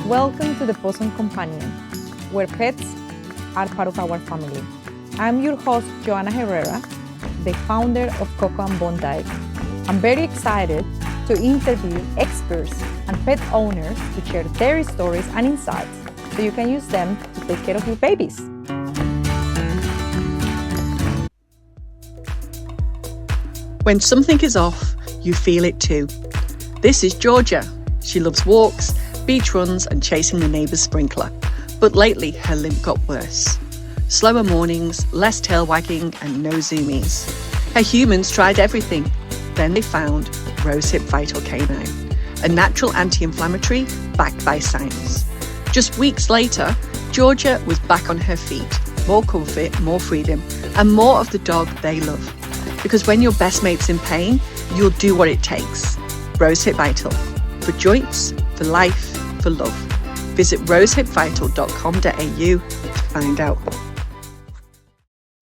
Welcome to the Possum Companion, where pets are part of our family. I'm your host, Joanna Herrera, the founder of Coco and Bondi. I'm very excited to interview experts and pet owners to share their stories and insights so you can use them to take care of your babies. When something is off, you feel it too. This is Georgia. She loves walks, beach runs and chasing the neighbour's sprinkler. But lately her limp got worse. Slower mornings, less tail wagging and no zoomies. Her humans tried everything. Then they found Rosehip Vital Canine, a natural anti-inflammatory backed by science. Just weeks later, Georgia was back on her feet. More comfort, more freedom and more of the dog they love. Because when your best mate's in pain, you'll do what it takes. Rosehip Vital. For joints, for life, for love. Visit rosehipvital.com.au to find out.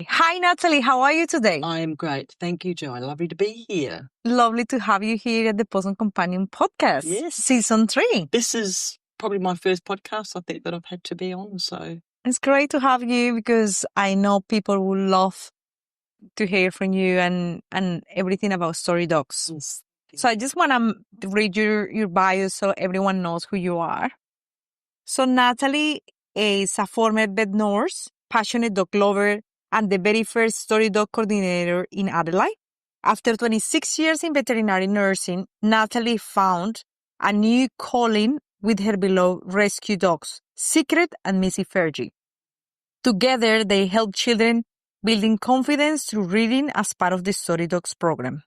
Hi, Natalie. How are you today? I am great. Thank you, Joanna. Lovely to be here. Lovely to have you here at the Possum Companion podcast. Yes. Season 3. This is probably my first podcast, I think, that I've had to be on. So It's great to have you because I know people will love to hear from you and everything about story dogs. yes. So I just want to read your bio so everyone knows who you are. So Natalie is a former vet nurse, passionate dog lover, and the very first story dog coordinator in Adelaide. After 26 years in veterinary nursing, Natalie found a new calling with her beloved rescue dogs, Secret and Missy Fergie. Together, they help children building confidence through reading as part of the Story Dogs program.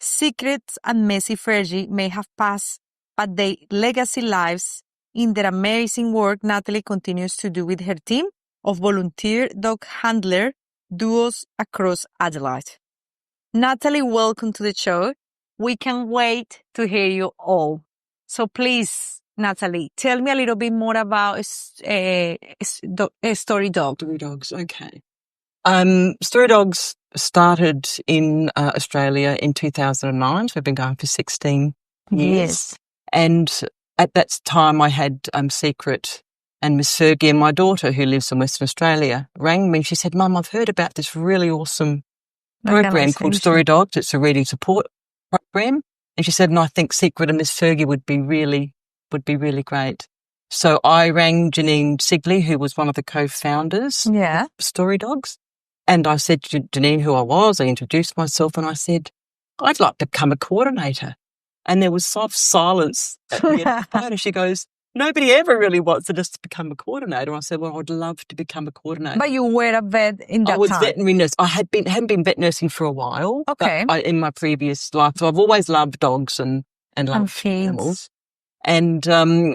Secret and Missy Fergie may have passed, but their legacy lives in their amazing work Natalie continues to do with her team of volunteer dog handler duos across Adelaide. Natalie, welcome to the show. We can't wait to hear you all. So please, Natalie, tell me a little bit more about Story Dog. Story dogs. Okay. Story dogs started in Australia in 2009. So we've been going for 16 years. Yes. And at that time, I had Secret and Miss Fergie, and my daughter, who lives in Western Australia, rang me. She said, "Mum, I've heard about this really awesome program called Story Dogs. It's a reading support program." And she said, "And I think Secret and Miss Fergie would be really great." So I rang Janine Sigley, who was one of the co-founders of Story Dogs. And I said to Janine who I was. I introduced myself and I said, "I'd like to become a coordinator." And there was soft silence at the end of the phone. And she goes, "Nobody ever really wants to just become a coordinator." I said, "Well, I'd love to become a coordinator." But you were a vet in that time. I was veterinary nurse. I hadn't been vet nursing for a while. Okay. But in my previous life, so I've always loved dogs and loved animals. And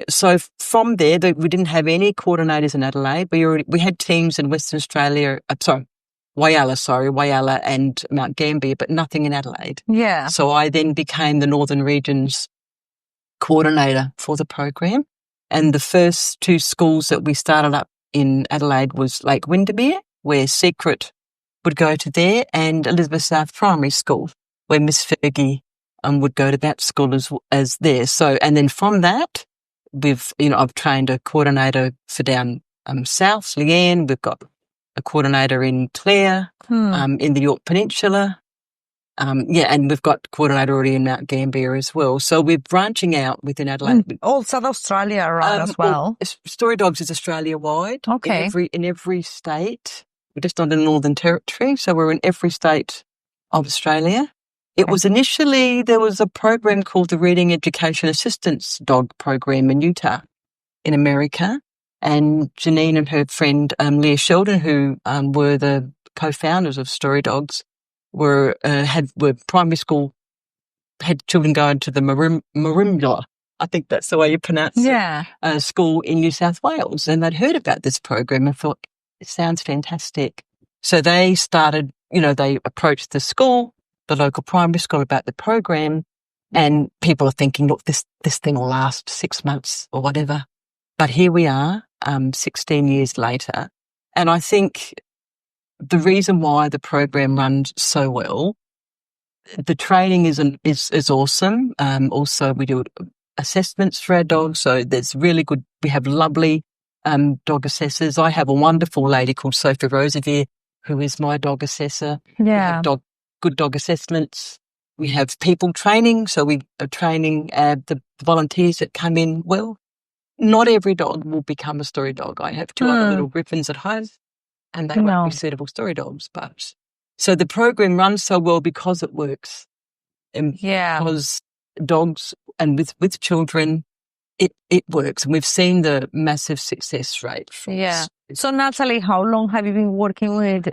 so from there, we didn't have any coordinators in Adelaide. We had teams in Western Australia. Whyalla and Mount Gambier, but nothing in Adelaide. Yeah. So I then became the Northern Region's coordinator for the program. And the first 2 schools that we started up in Adelaide was Lake Windermere, where Secret would go to there, and Elizabeth South Primary School, where Miss Fergie would go to that school as there. So, and then from that, I've trained a coordinator for down south, Leanne. We've got a coordinator in Clare, in the York Peninsula. And we've got coordinator already in Mount Gambier as well. So we're branching out within Adelaide. All South Australia around as well. Story Dogs is Australia-wide. Okay. In every state. We're just not in the Northern Territory, so we're in every state of Australia. It was initially, there was a program called the Reading Education Assistance Dog Program in Utah, in America. And Janine and her friend Leah Sheldon, who were the co-founders of Story Dogs, were primary school, had children going to the Marimbula, I think that's the way you pronounce it, school in New South Wales. And they'd heard about this program and thought, it sounds fantastic. So they started, they approached the school, the local primary school, about the program, and people are thinking, look, this thing will last 6 months or whatever. But here we are, 16 years later, and I think the reason why the program runs so well, the training is awesome. Also, we do assessments for our dogs. So there's really good, we have lovely dog assessors. I have a wonderful lady called Sophie Rosevier, who is my dog assessor. We have good dog assessments. We have people training. So we are training the volunteers that come in. Well, not every dog will become a story dog. I have two other little griffins at home, and they won't be suitable story dogs. But so the program runs so well because it works. And because dogs and with children, it works. And we've seen the massive success rate. So Natalie, how long have you been working with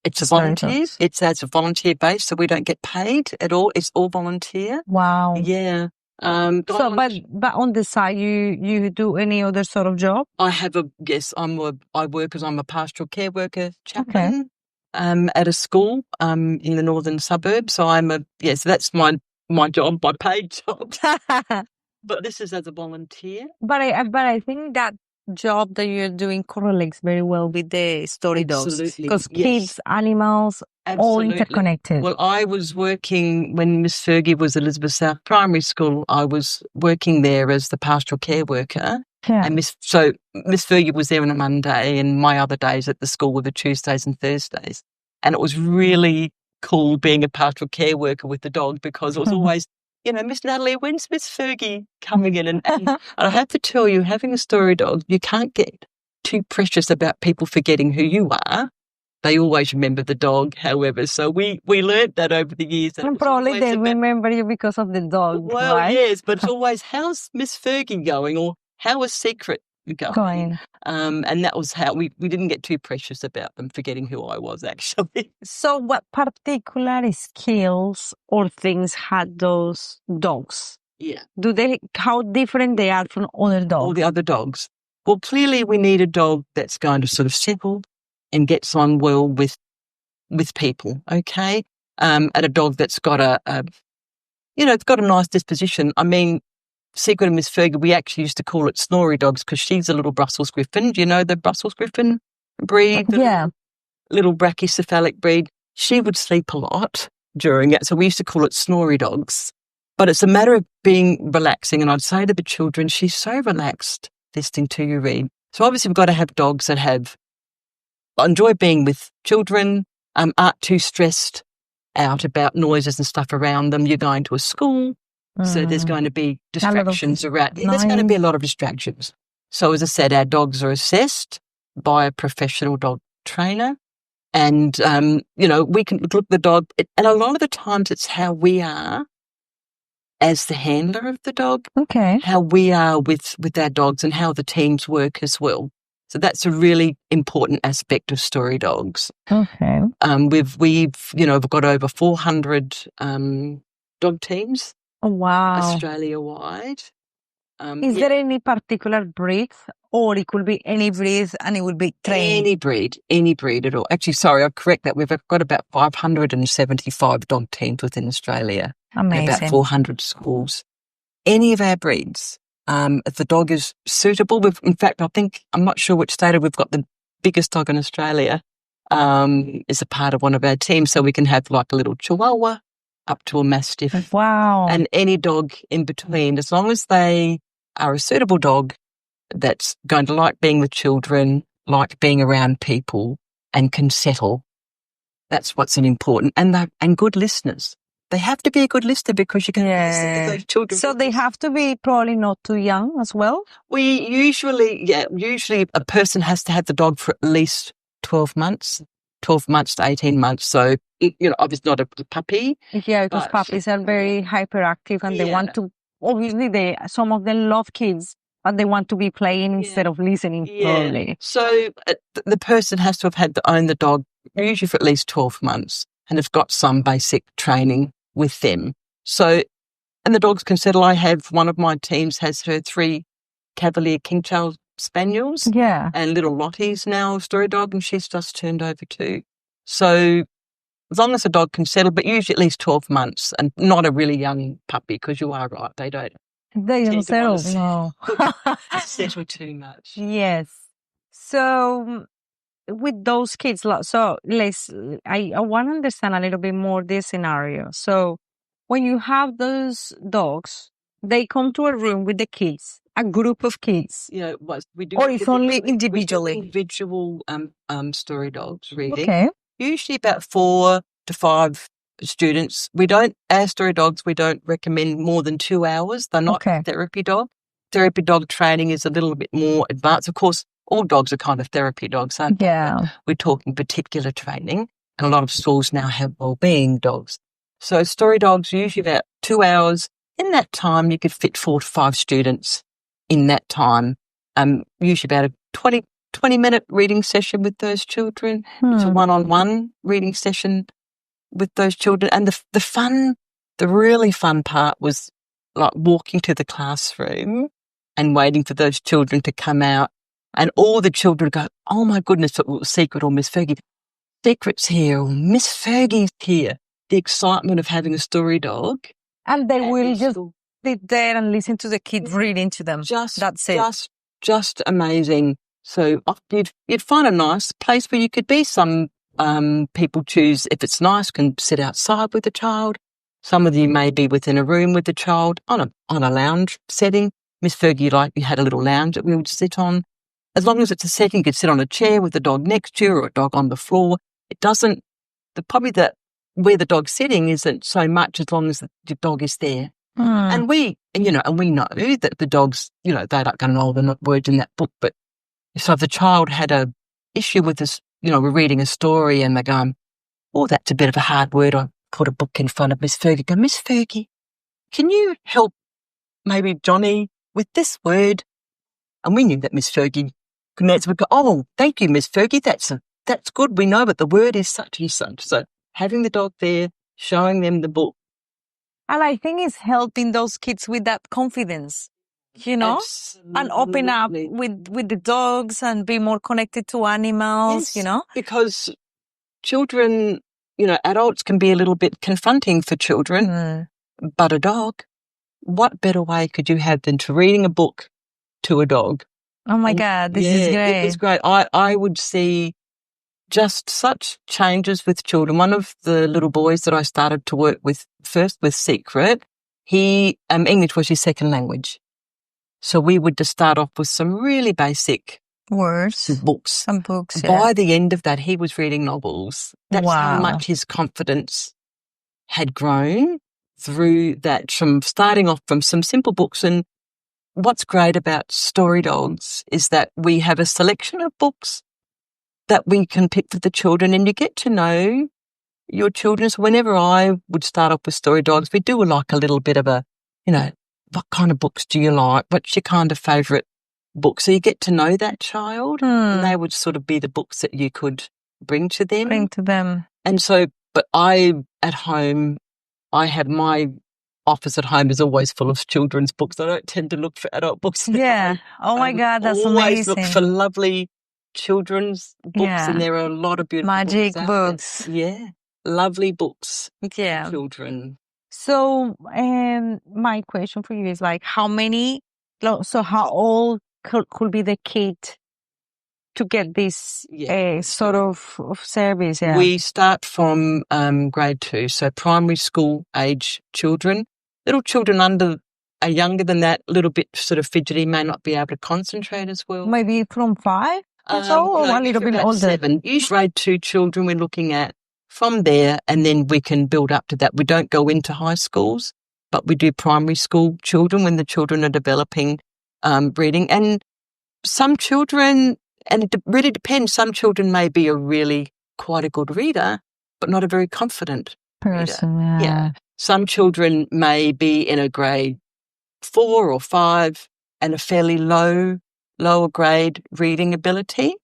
it's a volunteer. It's as a volunteer base, so we don't get paid at all. It's all volunteer. Wow. Yeah. So, but on the side, you do any other sort of job? I work as I'm a pastoral care worker chaplain at a school in the northern suburbs. So so that's my job, my paid job. But this is as a volunteer. But I think that job that you're doing correlates very well with the story dogs. Because kids, animals, all interconnected. Well, I was working when Miss Fergie was at Elizabeth South Primary School. I was working there as the pastoral care worker. Yeah. And Miss Fergie was there on a Monday, and my other days at the school were the Tuesdays and Thursdays. And it was really cool being a pastoral care worker with the dog, because it was always, Miss Natalie, when's Miss Fergie coming in? And I have to tell you, having a story dog, you can't get too precious about people forgetting who you are. They always remember the dog, however. So we learned that over the years. And probably they remember you because of the dog, well, right? Yes, but it's always, how's Miss Fergie going? Or how is Secret going? And that was how we didn't get too precious about them forgetting who I was, actually. So what particular skills or things had those dogs? Yeah. How different they are from other dogs? All the other dogs. Well, clearly we need a dog that's going to sort of settle and gets on well with people, okay? And a dog that's got it's got a nice disposition. I mean, Secret and Miss Fergie, we actually used to call it snory dogs because she's a little Brussels Griffon. Do you know the Brussels Griffon breed? Yeah. Little brachycephalic breed. She would sleep a lot during it, so we used to call it snory dogs. But it's a matter of being relaxing, and I'd say to the children, she's so relaxed listening to you read. So obviously we've got to have dogs that enjoy being with children, aren't too stressed out about noises and stuff around them. You're going to a school, so there's going to be distractions around. There's going to be a lot of distractions. So as I said, our dogs are assessed by a professional dog trainer, and, we can look at the dog, and a lot of the times it's how we are as the handler of the dog, how we are with our dogs and how the teams work as well. So that's a really important aspect of story dogs. Okay. We've got over 400 dog teams. Oh, wow. Australia-wide. Is there any particular breed, or it could be any breed and it would be trained? Any breed at all. Actually, sorry, I'll correct that. We've got about 575 dog teams within Australia. Amazing. About 400 schools. Any of our breeds. If the dog is suitable, in fact, I'm not sure which state we've got the biggest dog in Australia is a part of one of our teams. So we can have like a little Chihuahua up to a Mastiff. Wow. And any dog in between, as long as they are a suitable dog that's going to like being with children, like being around people, and can settle. That's what's important. And good listeners. They have to be a good listener because you can listen to those children. So they have to be probably not too young as well? We usually a person has to have the dog for at least 12 months to 18 months. So, obviously not a puppy. Yeah, because puppies are very hyperactive and they want to, obviously some of them love kids, but they want to be playing instead of listening probably. So the person has to have owned the dog usually for at least 12 months and have got some basic training with them. So, and the dogs can settle. I have one of my teams has her 3 Cavalier King Charles Spaniels. Yeah. And little Lottie's now a story dog, and she's just turned over too. So as long as the dog can settle, but usually at least 12 months, and not a really young puppy, because you are right, they don't settle. No. settle too much. Yes. So with those kids, I want to understand a little bit more this scenario. So when you have those dogs, they come to a room with the kids, a group of kids, You know, what we do. or it's only we do individually? individual story dogs reading. Okay. Usually about 4 to 5 students. As story dogs, we don't recommend more than 2 hours. They're not Okay. therapy dog. Therapy dog training is a little bit more advanced. Of course, all dogs are kind of therapy dogs, aren't they? Yeah. We're talking particular training, and a lot of schools now have wellbeing dogs. So story dogs usually about 2 hours. In that time, you could fit 4 to 5 students in that time. Usually about a 20-minute reading session with those children. It's a one-on-one reading session with those children. And the really fun part was like walking to the classroom and waiting for those children to come out. And all the children go, oh my goodness, it was Secret or Miss Fergie. Secret's here or Miss Fergie's here. The excitement of having a story dog. And they will just sit there and listen to the kid reading to them. That's it. Just amazing. So you'd find a nice place where you could be. Some people choose, if it's nice, can sit outside with the child. Some of you may be within a room with the child on a lounge setting. Miss Fergie, you had a little lounge that we would sit on. As long as it's a setting, you could sit on a chair with the dog next to you or a dog on the floor. It doesn't, where the dog's sitting isn't so much as long as the dog is there. And we know that the dogs, they're not going to know the words in that book. But so if the child had a issue with this, we're reading a story and they're going, oh, that's a bit of a hard word. I put a book in front of Miss Fergie. Go, Miss Fergie, can you help maybe Johnny with this word? And we knew that Miss Fergie could answer. We go, oh, thank you, Miss Fergie. That's good. We know, but the word is such and such. So having the dog there, showing them the book. And I think it's helping those kids with that confidence, Absolutely. and open up with the dogs and be more connected to animals, Yes, because children, adults can be a little bit confronting for children, but a dog, what better way could you have than to reading a book to a dog? Oh my God, this is great. It was great. I would see just such changes with children. One of the little boys that I started to work with first with Secret, English was his second language. So we would just start off with some really basic words, books. Some books. By the end of that, he was reading novels. That's how much his confidence had grown through that, from starting off from some simple books. And what's great about Story Dogs is that we have a selection of books that we can pick for the children, and you get to know your children. So whenever I would start off with Story Dogs, we do like a little bit of a, what kind of books do you like? What's your kind of favourite book? So you get to know that child, and they would sort of be the books that you could bring to them. And so, but at home, I have my office at home is always full of children's books. I don't tend to look for adult books. Yeah. Oh my God, that's amazing. Always look for lovely children's books, and there are a lot of beautiful magic books. Yeah, lovely books. Yeah, for children. So, my question for you is how old could be the kid to get this sort of service? Yeah. We start from grade 2, so primary school age children. Little children are younger than that, a little bit sort of fidgety, may not be able to concentrate as well. Maybe from 5 or so, or a little bit older? 7. Usually grade 2 children we're looking at from there, and then we can build up to that. We don't go into high schools, but we do primary school children when the children are developing reading. And some children, and it really depends, some children may be quite a good reader, but not a very confident person. reader. Yeah. Some children may be in a grade 4 or 5 and a fairly lower grade reading ability.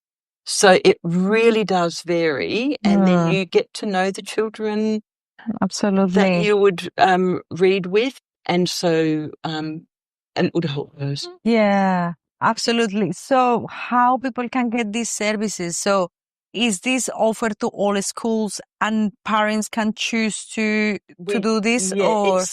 So it really does vary, and then you get to know the children that you would read with, and so and it would help those. Yeah, absolutely. So how people can get these services? So is this offered to all schools, and parents can choose to do this? Yeah,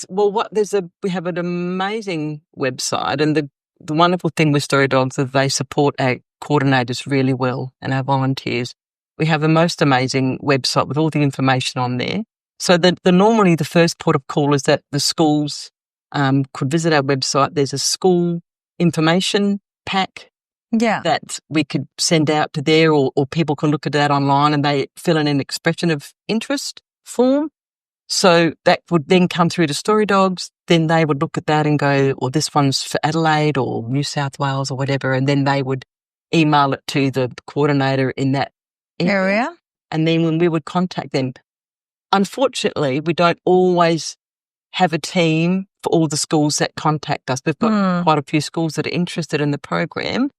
we have an amazing website, and the wonderful thing with Story Dogs is they support our coordinators really well and our volunteers. We have a most amazing website with all the information on there. So normally the first port of call is at the schools could visit our website. There's a school information pack that we could send out to there, or people can look at that online and they fill in an expression of interest form. So that would then come through to Story Dogs. Then they would look at that and go, or this one's for Adelaide or New South Wales or whatever. And then they would email it to the coordinator in that area. And then when we would contact them, unfortunately, we don't always have a team for all the schools that contact us. We've got quite a few schools that are interested in the program,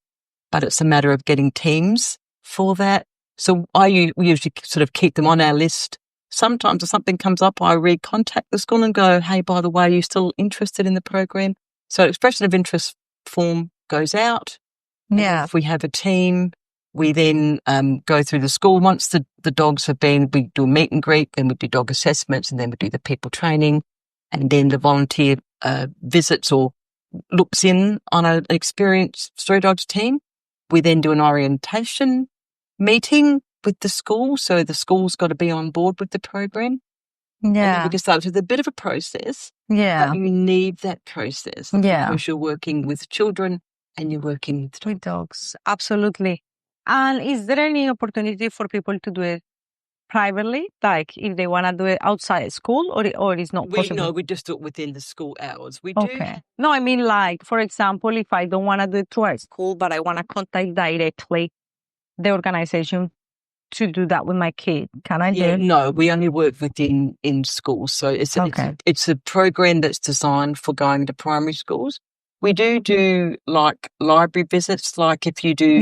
but it's a matter of getting teams for that. So we usually sort of keep them on our list. Sometimes if something comes up, I recontact the school and go, hey, by the way, are you still interested in the program? So expression of interest form goes out. Yeah. If we have a team, we then go through the school. Once the dogs have been, we do a meet and greet, then we do dog assessments, and then we do the people training, and then the volunteer visits or looks in on an experienced Story Dogs team. We then do an orientation meeting with the school, so the school's got to be on board with the program. Yeah. And we can start with a bit of a process. Yeah. But you need that process. Yeah. Because you're working with children and you're working with dogs. Absolutely. And is there any opportunity for people to do it privately? Like if they want to do it outside school or it's not possible? No, we just do it within the school hours. We do. Okay. No, I mean like, for example, if I don't want to do it through our school, but I want to contact directly the organization to do that with my kid. Can I do it? No, we only work within in schools. So it's a program that's designed for going to primary schools. We do like library visits, like if you do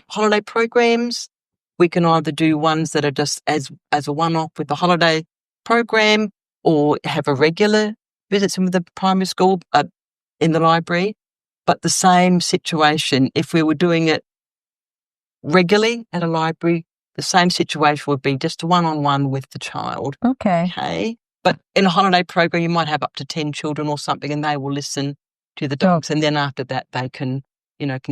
holiday programs, we can either do ones that are just as a one-off with the holiday program, or have a regular visit with the primary school in the library. But the same situation, if we were doing it regularly at a library, the same situation would be just a one-on-one with the child. Okay. But in a holiday program, you might have up to 10 children or something, and they will listen to the dogs. And then after that, they can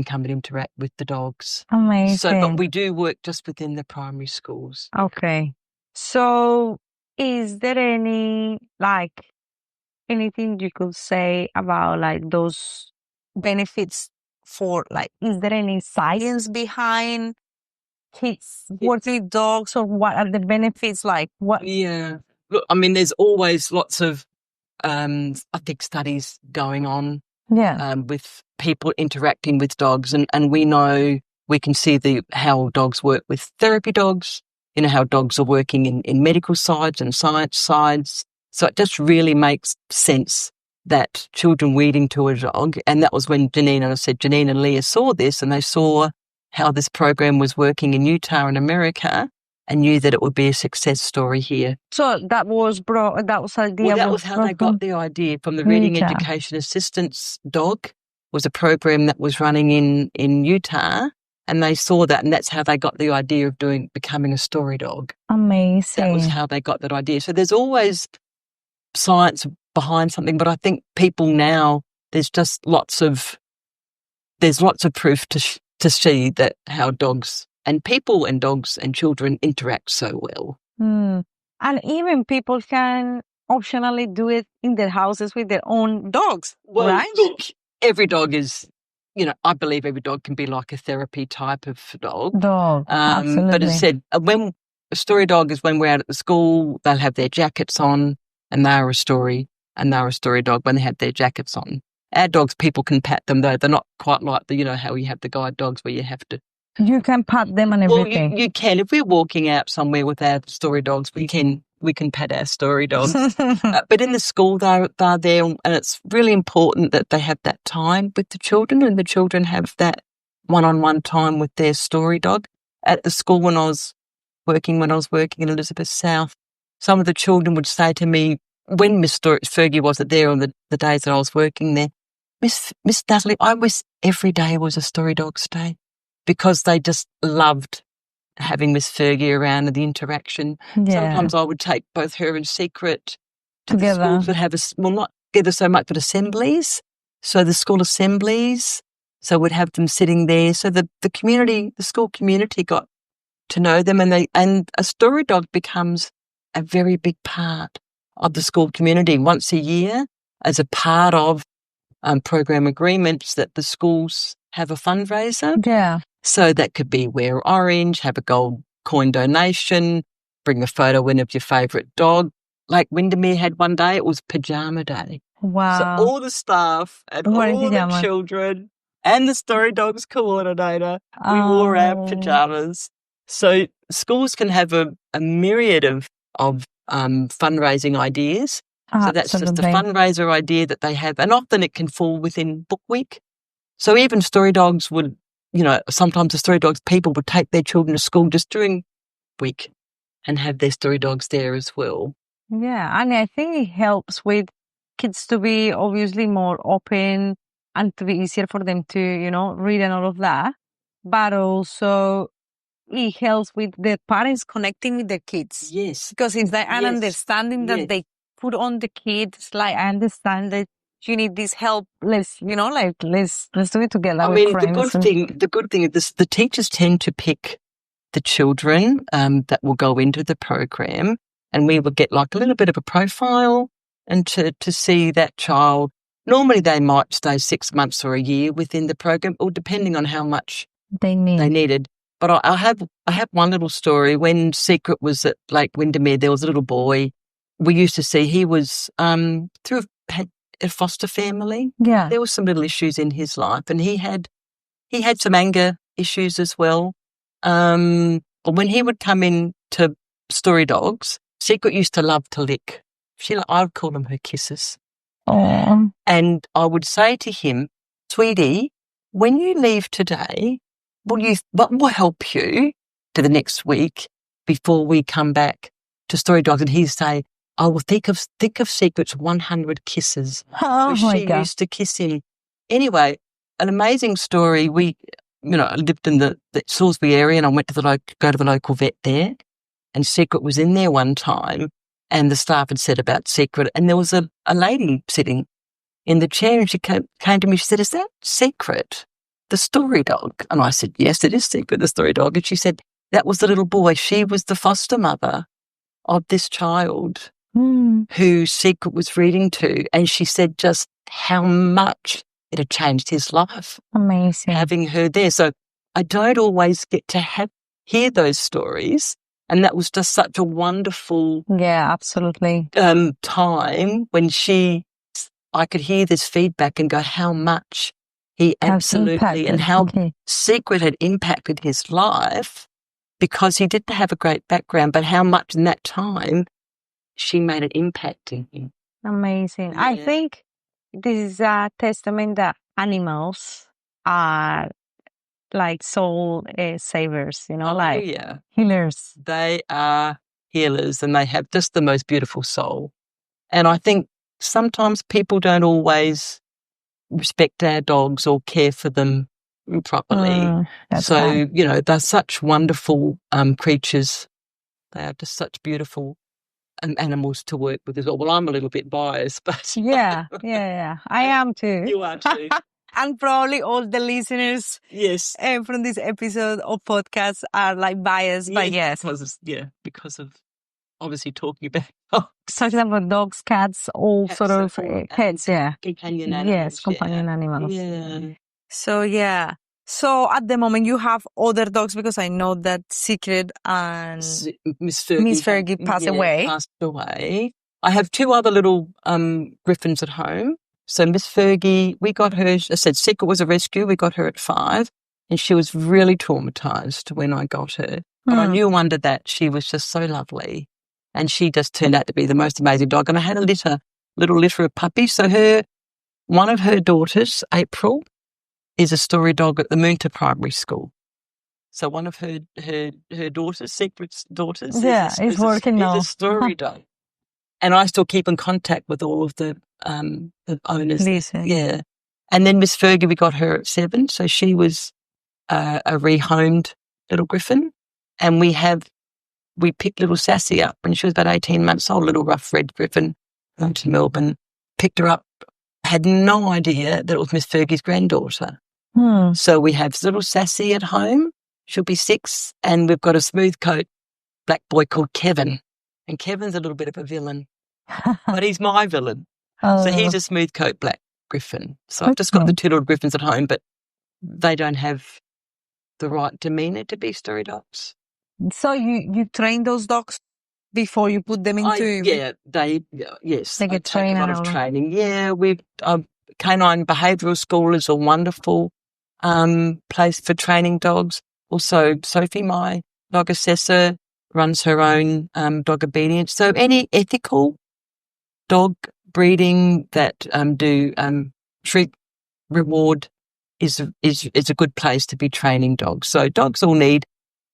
come and interact with the dogs. Amazing. But we do work just within the primary schools. Okay. So is there anything you could say about like those benefits for is there any science behind kids working with dogs, or what are the benefits what? Yeah. Look, I mean, there's always lots of, I think, studies going on with people interacting with dogs. And we know, we can see how dogs work with therapy dogs, how dogs are working in medical sides and science sides. So it just really makes sense that children reading to a dog, and that was when Janine and Leah saw this, and they saw how this program was working in Utah in America, and knew that it would be a success story here. So that was idea. Well, that was how they got the idea from the Reading Education Assistance Dog. Was a program that was running in Utah, and they saw that, and that's how they got the idea of becoming a story dog. Amazing. That was how they got that idea. So there's always science behind something, but I think people now, there's lots of proof to see that how dogs and people and dogs and children interact so well. And even people can optionally do it in their houses with their own dogs, right? Look, every dog is, I believe every dog can be like a therapy type of dog. Absolutely. But as I said, when a story dog is when we're out at the school, they'll have their jackets on, and they're a story dog when they have their jackets on. Our dogs, people can pat them, though. They're not quite like how you have the guide dogs where you have to. You can pat them and everything. Well, you can. If we're walking out somewhere with our story dogs, we can pat our story dogs. But in the school, they're there, and it's really important that they have that time with the children, and the children have that one-on-one time with their story dog. At the school when I was working in Elizabeth South, some of the children would say to me, when Miss Fergie wasn't there on the days that I was working there, Miss Natalie, I wish every day was a story dog's day, because they just loved having Miss Fergie around and the interaction. Sometimes I would take both her and Secret to the schools that have not together so much, but assemblies. So the school assemblies, so we'd have them sitting there. So the school community got to know them, and a story dog becomes a very big part of the school community. Once a year, as a part of program agreements that the schools have a fundraiser. Yeah. So that could be wear orange, have a gold coin donation, bring a photo in of your favourite dog. Like Windermere had one day, it was pajama day. Wow. So all the staff and Wearing all the pajamas. children and the Story Dogs coordinator, we wore our pajamas. So schools can have a myriad of fundraising ideas. So that's just a fundraiser idea that they have. And often it can fall within book week. So even Story Dogs would, sometimes the Story Dogs people would take their children to school just during week and have their Story Dogs there as well. Yeah, and I think it helps with kids to be obviously more open and to be easier for them to, read and all of that. But also it helps with the parents connecting with their kids. Yes. Because it's like an understanding that they put on the kids. Like, I understand that you need this help. Let's, let's do it together. I mean, the good thing is the teachers tend to pick the children that will go into the program, and we will get like a little bit of a profile and to see that child. Normally they might stay 6 months or a year within the program, or depending on how much they needed. But I have one little story. When Secret was at Lake Windermere, there was a little boy we used to see. He was through a foster family. Yeah. There were some little issues in his life, and he had some anger issues as well. But when he would come in to Story Dogs, Secret used to love to lick. I would call them her kisses. Oh. And I would say to him, sweetie, when you leave today, what will help you to the next week before we come back to Story Dogs? And he'd say, I will think of Secret's 100 kisses. Oh, my God. She used to kiss him. Anyway, an amazing story. I lived in the Salisbury area, and I went to go to the local vet there, and Secret was in there one time, and the staff had said about Secret, and there was a lady sitting in the chair, and she came to me, she said, is that Secret, the Story Dog? And I said, yes, it is Secret, the Story Dog. And she said, that was the little boy. She was the foster mother of this child who Secret was reading to, and she said just how much it had changed his life. Amazing. Having her there. So I don't always get to hear those stories. And that was just such a wonderful absolutely. Time when I could hear this feedback and go how much he absolutely and how Secret had impacted his life, because he didn't have a great background, but how much in that time she made an impact in him. Amazing. Yeah. I think this is a testament that animals are like soul savers, healers. They are healers, and they have just the most beautiful soul. And I think sometimes people don't always respect our dogs or care for them properly. So, they're such wonderful creatures. They are just such beautiful animals to work with as well. Well, I'm a little bit biased, but... Yeah. I am too. You are too. And probably all the listeners from this episode of podcast are like biased, but yes. Because of obviously talking about dogs. Talking about dogs, cats, all Cats sort of pets, companion animals. Yes, companion animals. Yeah. So, So at the moment you have other dogs, because I know that Secret and Miss Fergie passed away. Passed away. I have two other little griffins at home. So Miss Fergie, we got her, I said Secret was a rescue. We got her at 5, and she was really traumatised when I got her. But I knew under that she was just so lovely, and she just turned out to be the most amazing dog. And I had a little litter of puppies. So one of her daughters, April, is a Story Dog at the Moonta Primary School. So one of her daughters, Secret's daughters, is working now. Is a Story Dog. And I still keep in contact with all of the owners. Yeah. And then Miss Fergie, we got her at 7. So she was a rehomed little griffin. And we picked little Sassy up when she was about 18 months old, little rough red griffin, went to Melbourne, picked her up, had no idea that it was Miss Fergie's granddaughter. So we have little Sassy at home. She'll be 6. And we've got a smooth coat black boy called Kevin. And Kevin's a little bit of a villain, but he's my villain. So he's a smooth coat black Griffin. So I've just got the two little Griffins at home, but they don't have the right demeanour to be story dogs. So you train those dogs before you put them into... Yes. They get trained. A lot of training. Yeah, Canine Behavioural School is a wonderful place for training dogs. Also, Sophie, my dog assessor, runs her own dog obedience. So any ethical dog breeding that do treat, reward is a good place to be training dogs. So dogs all need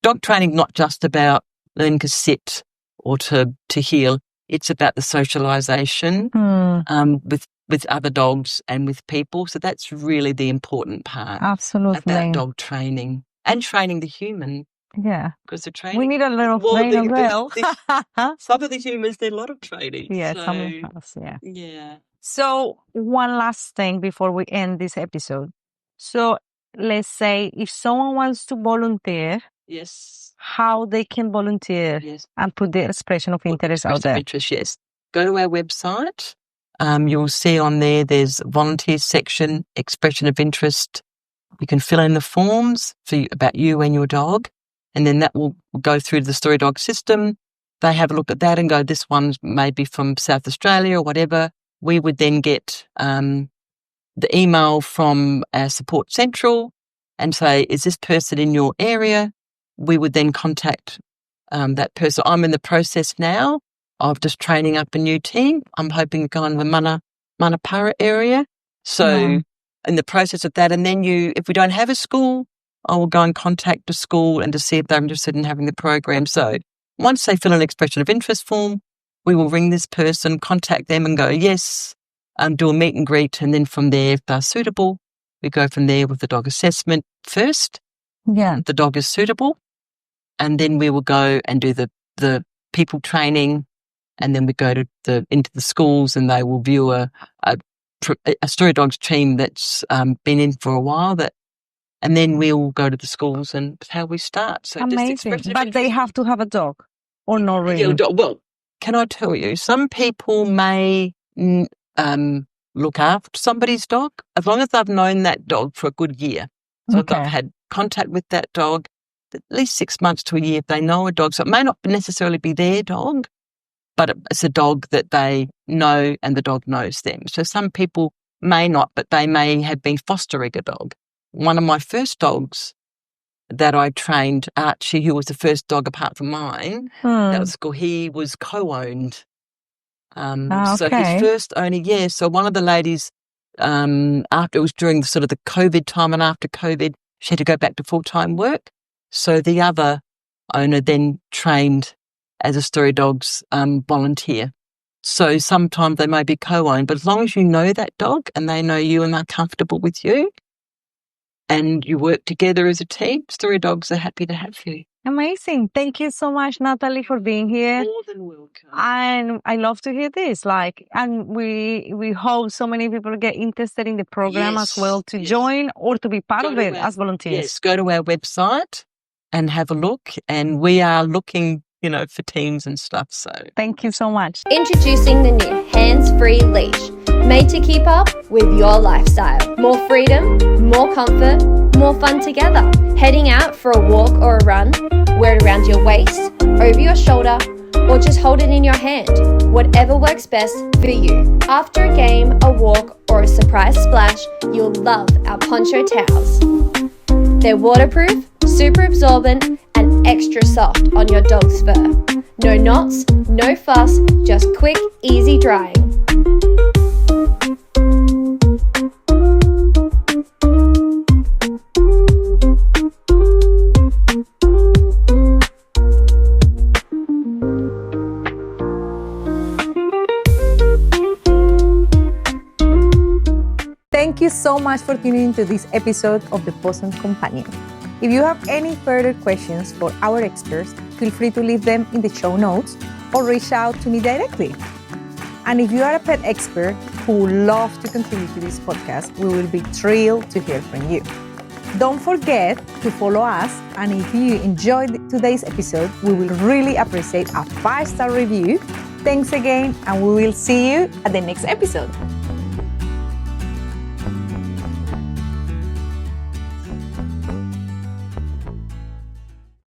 dog training, not just about learning to sit or to heel. It's about the socialisation with other dogs and with people. So that's really the important part. Absolutely. About dog training and training the human. Yeah. Because the training... We need a little training as well. Some of the humans need a lot of training. Yeah, so, some of us, yeah. Yeah. So one last thing before we end this episode. So let's say if someone wants to volunteer, yes, how they can volunteer and put their expression of interest out there. Yes. Go to our website. You'll see on there's volunteer section, expression of interest. You can fill in the forms about you and your dog, and then that will go through to the Story Dog system. They have a look at that and go, this one's maybe from South Australia or whatever. We would then get the email from our support central and say, is this person in your area? We would then contact that person. I'm in the process now of just training up a new team. I'm hoping to go in the Manapara area. So in the process of that, and then if we don't have a school, I will go and contact the school and to see if they're interested in having the program. So once they fill an expression of interest form, we will ring this person, contact them and go, yes, do a meet and greet. And then from there, if they're suitable, we go from there with the dog assessment first. Yeah. The dog is suitable. And then we will go and do the people training. And then we go into the schools and they will view a Story Dogs team that's been in for a while. And then we'll go to the schools and that's how we start. So amazing. But they have to have a dog or not really? Yeah, well, can I tell you, some people may look after somebody's dog as long as they've known that dog for a good year. So they've had contact with that dog at least 6 months to a year if they know a dog. So it may not necessarily be their dog, but it's a dog that they know and the dog knows them. So some people may not, but they may have been fostering a dog. One of my first dogs that I trained, Archie, who was the first dog apart from mine, that was cool. He was co-owned. So his first owner, so one of the ladies, after it was during the sort of the COVID time and after COVID, she had to go back to full-time work. So the other owner then trained as a Story Dogs volunteer. So sometimes they may be co-owned, but as long as you know that dog and they know you and they're comfortable with you and you work together as a team, Story Dogs are happy to have you. Amazing. Thank you so much, Natalie, for being here. More than welcome. And I love to hear this. And we hope so many people get interested in the program as well to join or to be part of it as volunteers. Yes, go to our website and have a look. And we are looking, for teams and stuff. So thank you so much. Introducing the new hands-free leash, made to keep up with your lifestyle. More freedom, more comfort, more fun together. Heading out for a walk or a run, wear it around your waist, over your shoulder, or just hold it in your hand. Whatever works best for you. After a game, a walk, or a surprise splash, you'll love our poncho towels. They're waterproof, super absorbent, and extra soft on your dog's fur. No knots, no fuss, just quick, easy drying. Thank you so much for tuning into this episode of The Possum Companion. If you have any further questions for our experts, feel free to leave them in the show notes or reach out to me directly. And if you are a pet expert who would love to contribute to this podcast, we will be thrilled to hear from you. Don't forget to follow us, and if you enjoyed today's episode, we will really appreciate a 5-star review Thanks again, and we will see you at the next episode.